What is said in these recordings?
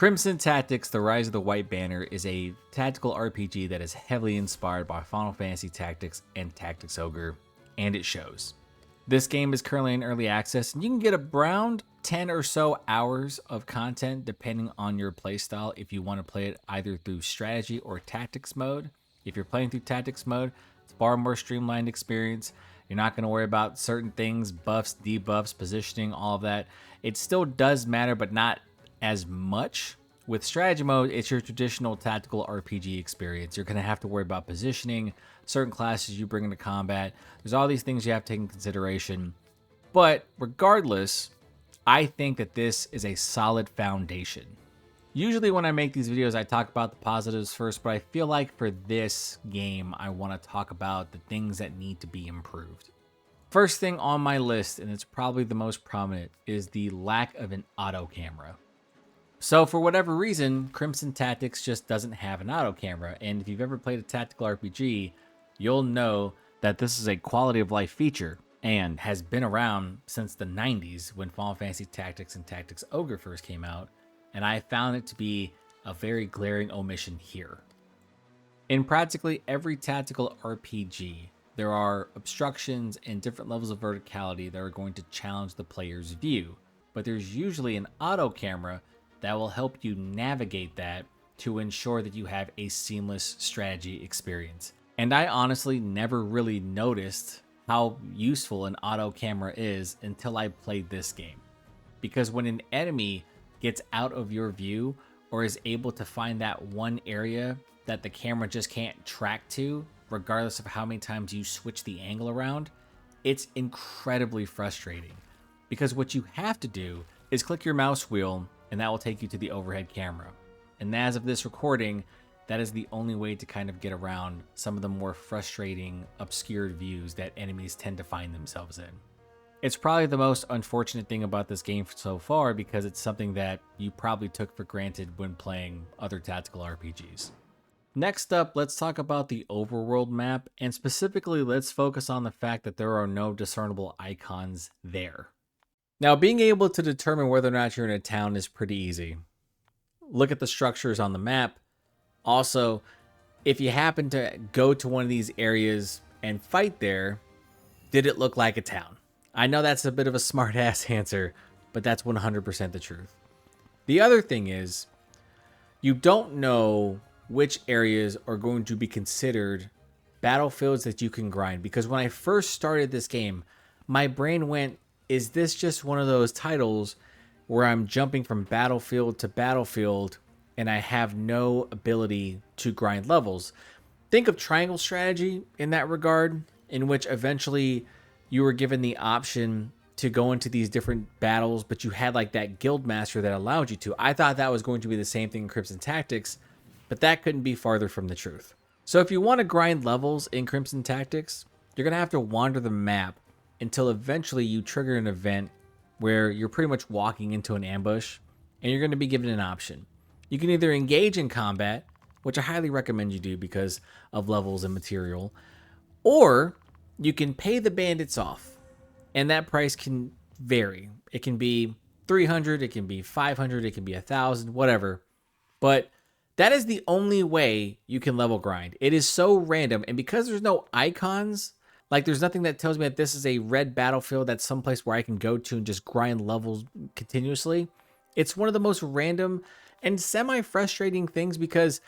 Crimson Tactics: The Rise of the White Banner is a tactical RPG that is heavily inspired by Final Fantasy Tactics and Tactics Ogre, and it shows. This game is currently in early access, and you can get around 10 or so hours of content depending on your playstyle if you want to play it either through strategy or tactics mode. If you're playing through tactics mode, it's a far more streamlined experience. You're not going to worry about certain things, buffs, debuffs, positioning, all of that. It still does matter, but not as much. With strategy mode, it's your traditional tactical RPG experience. You're going to have to worry about positioning, certain classes you bring into combat. There's all these things you have to take into consideration. But regardless, I think that this is a solid foundation. Usually when I make these videos, I talk about the positives first, but I feel like for this game, I want to talk about the things that need to be improved. First thing on my list, and it's probably the most prominent, is the lack of an auto camera. So for whatever reason, Crimson Tactics just doesn't have an auto camera. And if you've ever played a tactical RPG, you'll know that this is a quality of life feature and has been around since the 90s when Final Fantasy Tactics and Tactics Ogre first came out. And I found it to be a very glaring omission here. In practically every tactical RPG, there are obstructions and different levels of verticality that are going to challenge the player's view. But there's usually an auto camera that will help you navigate that to ensure that you have a seamless strategy experience. And I honestly never really noticed how useful an auto camera is until I played this game. Because when an enemy gets out of your view or is able to find that one area that the camera just can't track to, regardless of how many times you switch the angle around, it's incredibly frustrating. Because what you have to do is click your mouse wheel and that will take you to the overhead camera. And as of this recording, that is the only way to kind of get around some of the more frustrating, obscured views that enemies tend to find themselves in. It's probably the most unfortunate thing about this game so far because it's something that you probably took for granted when playing other tactical RPGs. Next up, let's talk about the overworld map, and specifically let's focus on the fact that there are no discernible icons there. Now, being able to determine whether or not you're in a town is pretty easy. Look at the structures on the map. Also, if you happen to go to one of these areas and fight there, did it look like a town? I know that's a bit of a smart ass answer, but that's 100% the truth. The other thing is, you don't know which areas are going to be considered battlefields that you can grind. Because when I first started this game, my brain went, is this just one of those titles where I'm jumping from battlefield to battlefield and I have no ability to grind levels? Think of Triangle Strategy in that regard, in which eventually you were given the option to go into these different battles, but you had like that guild master that allowed you to. I thought that was going to be the same thing in Crimson Tactics, but that couldn't be farther from the truth. So if you want to grind levels in Crimson Tactics, you're going to have to wander the map until eventually you trigger an event where you're pretty much walking into an ambush and you're going to be given an option. You can either engage in combat, which I highly recommend you do because of levels and material, or you can pay the bandits off, and that price can vary. It can be 300, it can be 500, it can be 1,000, whatever. But that is the only way you can level grind. It is so random, and because there's no icons, like there's nothing that tells me that this is a red battlefield, that's someplace where I can go to and just grind levels continuously. It's one of the most random and semi-frustrating things because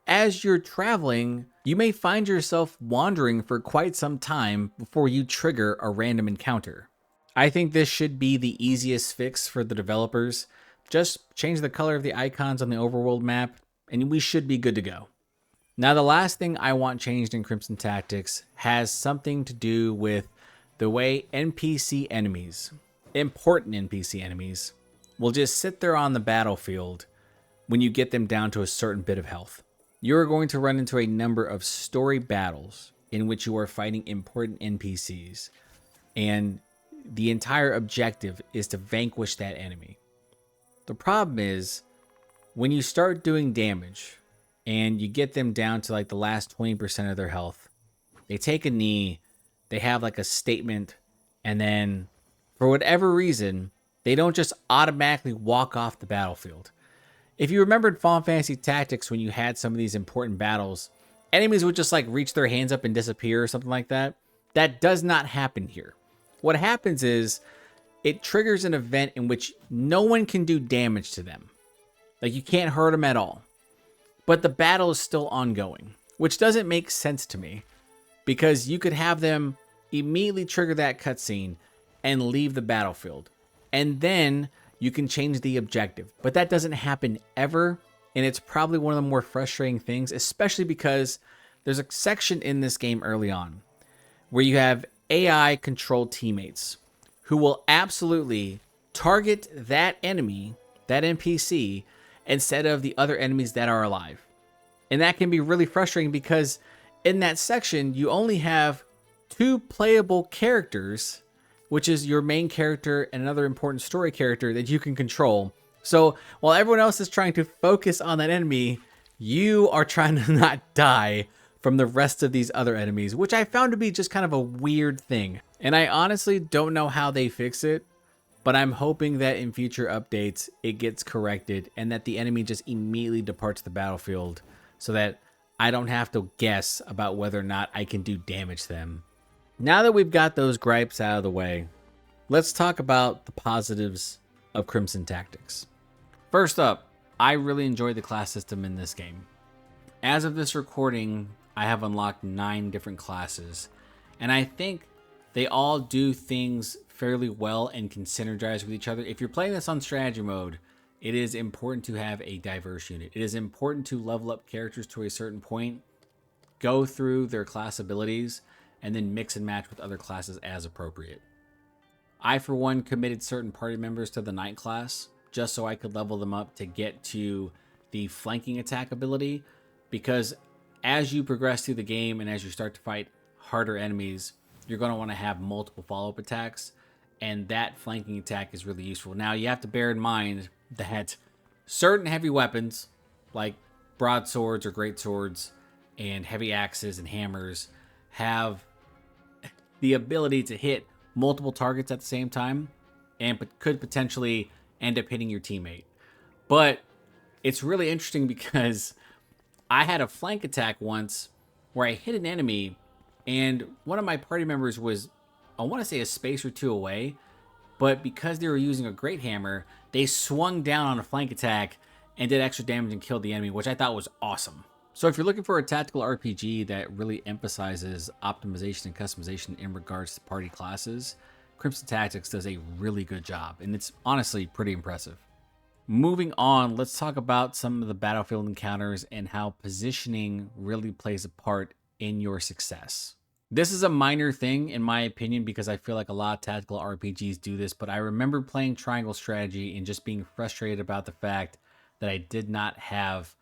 as you're traveling, you may find yourself wandering for quite some time before you trigger a random encounter. I think this should be the easiest fix for the developers. Just change the color of the icons on the overworld map, and we should be good to go. Now, the last thing I want changed in Crimson Tactics has something to do with the way NPC enemies, important NPC enemies, will just sit there on the battlefield when you get them down to a certain bit of health. You're going to run into a number of story battles in which you are fighting important NPCs, and the entire objective is to vanquish that enemy. The problem is, when you start doing damage and you get them down to like the last 20% of their health, they take a knee, they have like a statement, and then for whatever reason, they don't just automatically walk off the battlefield. If you remembered Final Fantasy Tactics, when you had some of these important battles, enemies would just like reach their hands up and disappear or something like that. That does not happen here. What happens is it triggers an event in which no one can do damage to them. Like, you can't hurt them at all. But the battle is still ongoing, which doesn't make sense to me, because you could have them immediately trigger that cutscene and leave the battlefield, and then you can change the objective. But that doesn't happen ever, and it's probably one of the more frustrating things, especially because there's a section in this game early on where you have AI controlled teammates who will absolutely target that enemy, that NPC, instead of the other enemies that are alive. And that can be really frustrating because in that section, you only have 2 playable characters, which is your main character and another important story character that you can control. So while everyone else is trying to focus on that enemy, you are trying to not die from the rest of these other enemies, which I found to be just kind of a weird thing. And I honestly don't know how they fix it, but I'm hoping that in future updates, it gets corrected and that the enemy just immediately departs the battlefield so that I don't have to guess about whether or not I can do damage to them. Now that we've got those gripes out of the way, let's talk about the positives of Crimson Tactics. First up, I really enjoyed the class system in this game. As of this recording, I have unlocked 9 different classes, and I think they all do things fairly well and can synergize with each other. If you're playing this on strategy mode, it is important to have a diverse unit. It is important to level up characters to a certain point, go through their class abilities, and then mix and match with other classes as appropriate. I, for one, committed certain party members to the Knight class just so I could level them up to get to the flanking attack ability, because as you progress through the game and as you start to fight harder enemies, you're going to want to have multiple follow-up attacks, and that flanking attack is really useful. Now, you have to bear in mind that certain heavy weapons, like broadswords or greatswords and heavy axes and hammers, have the ability to hit multiple targets at the same time and could potentially end up hitting your teammate. But it's really interesting because I had a flank attack once where I hit an enemy and one of my party members was, I want to say, a space or 2 away, but because they were using a great hammer, they swung down on a flank attack and did extra damage and killed the enemy, which I thought was awesome. So if you're looking for a tactical RPG that really emphasizes optimization and customization in regards to party classes, Crimson Tactics does a really good job, and it's honestly pretty impressive. Moving on, let's talk about some of the battlefield encounters and how positioning really plays a part in your success. This is a minor thing in my opinion because I feel like a lot of tactical RPGs do this, but I remember playing Triangle Strategy and just being frustrated about the fact that I did not have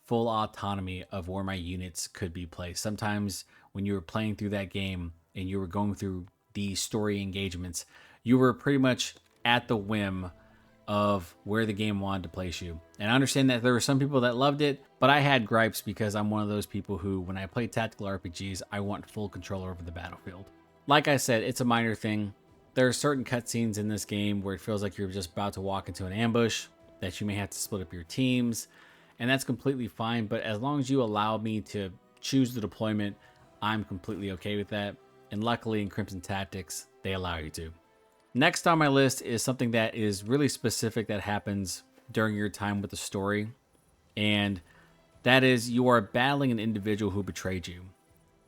full autonomy of where my units could be placed. Sometimes when you were playing through that game and you were going through the story engagements, you were pretty much at the whim of where the game wanted to place you. And I understand that there were some people that loved it, but I had gripes because I'm one of those people who, when I play tactical RPGs, I want full control over the battlefield. Like I said, it's a minor thing. There are certain cutscenes in this game where it feels like you're just about to walk into an ambush, that you may have to split up your teams, and that's completely fine, but as long as you allow me to choose the deployment, I'm completely okay with that. And luckily in Crimson Tactics, they allow you to. Next on my list is something that is really specific that happens during your time with the story, and that is you are battling an individual who betrayed you.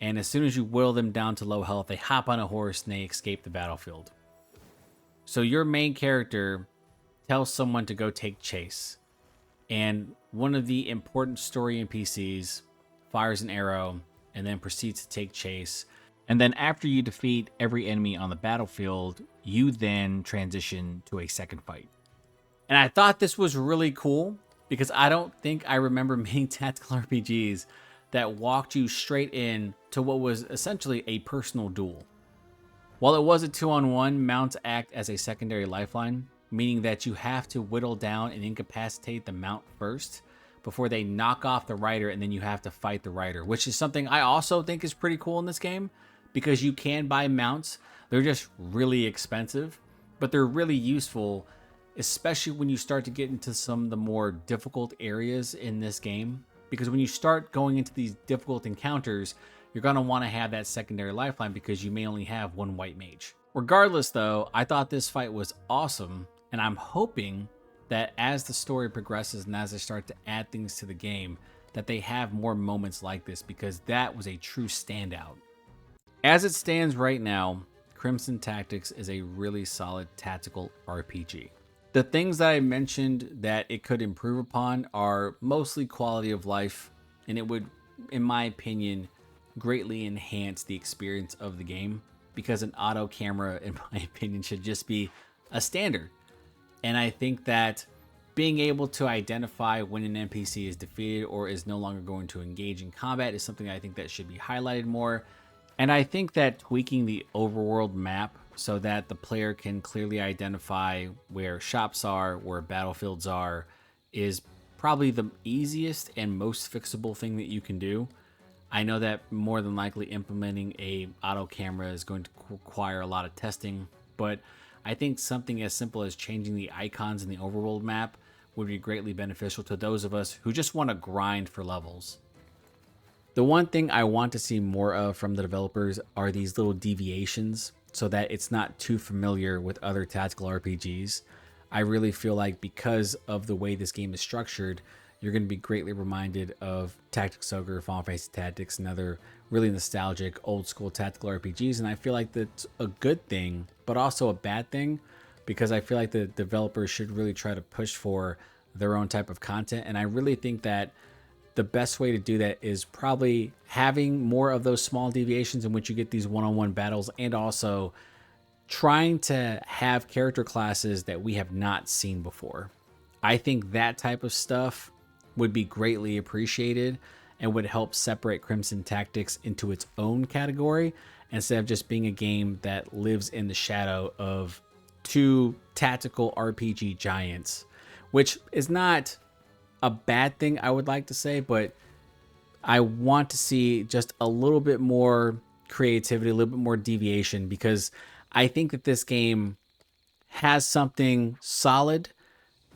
And as soon as you whittle them down to low health, they hop on a horse and they escape the battlefield. So your main character tells someone to go take chase, and one of the important story NPCs fires an arrow and then proceeds to take chase. And then after you defeat every enemy on the battlefield, you then transition to a second fight. And I thought this was really cool because I don't think I remember many tactical RPGs that walked you straight in to what was essentially a personal duel. While it was a 2-on-1, mounts act as a secondary lifeline, meaning that you have to whittle down and incapacitate the mount first before they knock off the rider, and then you have to fight the rider, which is something I also think is pretty cool in this game because you can buy mounts. They're just really expensive, but they're really useful, especially when you start to get into some of the more difficult areas in this game. Because when you start going into these difficult encounters, you're going to want to have that secondary lifeline because you may only have one white mage. Regardless though, I thought this fight was awesome, and I'm hoping that as the story progresses and as they start to add things to the game, that they have more moments like this, because that was a true standout. As it stands right now, Crimson Tactics is a really solid tactical RPG. The things that I mentioned that it could improve upon are mostly quality of life, and it would, in my opinion, greatly enhance the experience of the game, because an auto camera, in my opinion, should just be a standard. And I think that being able to identify when an NPC is defeated or is no longer going to engage in combat is something I think that should be highlighted more. And I think that tweaking the overworld map so that the player can clearly identify where shops are, where battlefields are, is probably the easiest and most fixable thing that you can do. I know that more than likely implementing a auto camera is going to require a lot of testing, but I think something as simple as changing the icons in the overworld map would be greatly beneficial to those of us who just want to grind for levels. The one thing I want to see more of from the developers are these little deviations so that it's not too familiar with other tactical RPGs. I really feel like because of the way this game is structured, you're going to be greatly reminded of Tactics Ogre, Final Fantasy Tactics, and other really nostalgic old school tactical RPGs. And I feel like that's a good thing, but also a bad thing, because I feel like the developers should really try to push for their own type of content. And I really think that the best way to do that is probably having more of those small deviations in which you get these one-on-one battles, and also trying to have character classes that we have not seen before. I think that type of stuff would be greatly appreciated and would help separate Crimson Tactics into its own category, instead of just being a game that lives in the shadow of two tactical RPG giants, which is not a bad thing, I would like to say, but I want to see just a little bit more creativity, a little bit more deviation, because I think that this game has something solid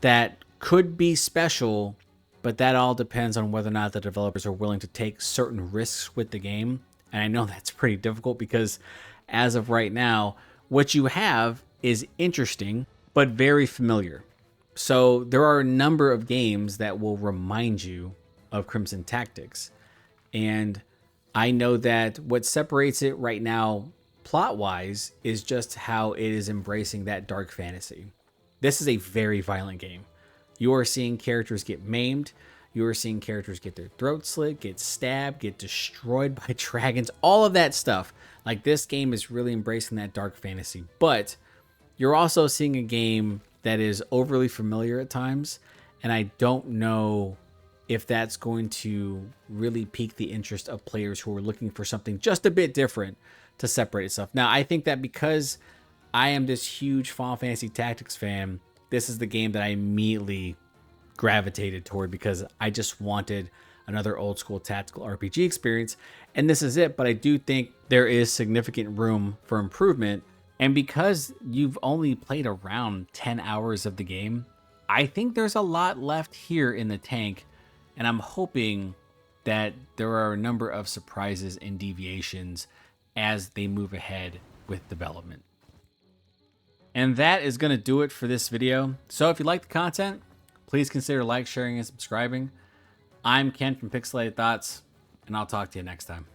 that could be special, but that all depends on whether or not the developers are willing to take certain risks with the game. And I know that's pretty difficult, because as of right now, what you have is interesting, but very familiar. So there are a number of games that will remind you of Crimson Tactics. And I know that what separates it right now, plot-wise, is just how it is embracing that dark fantasy. This is a very violent game. You are seeing characters get maimed. You are seeing characters get their throats slit, get stabbed, get destroyed by dragons, all of that stuff. Like, this game is really embracing that dark fantasy. But you're also seeing a game that is overly familiar at times, and I don't know if that's going to really pique the interest of players who are looking for something just a bit different to separate itself. Now, I think that because I am this huge Final Fantasy Tactics fan, this is the game that I immediately gravitated toward, because I just wanted another old school tactical RPG experience, and this is it. But I do think there is significant room for improvement. And because you've only played around 10 hours of the game, I think there's a lot left here in the tank. And I'm hoping that there are a number of surprises and deviations as they move ahead with development. And that is going to do it for this video. So if you like the content, please consider sharing, and subscribing. I'm Ken from Pixelated Thoughts, and I'll talk to you next time.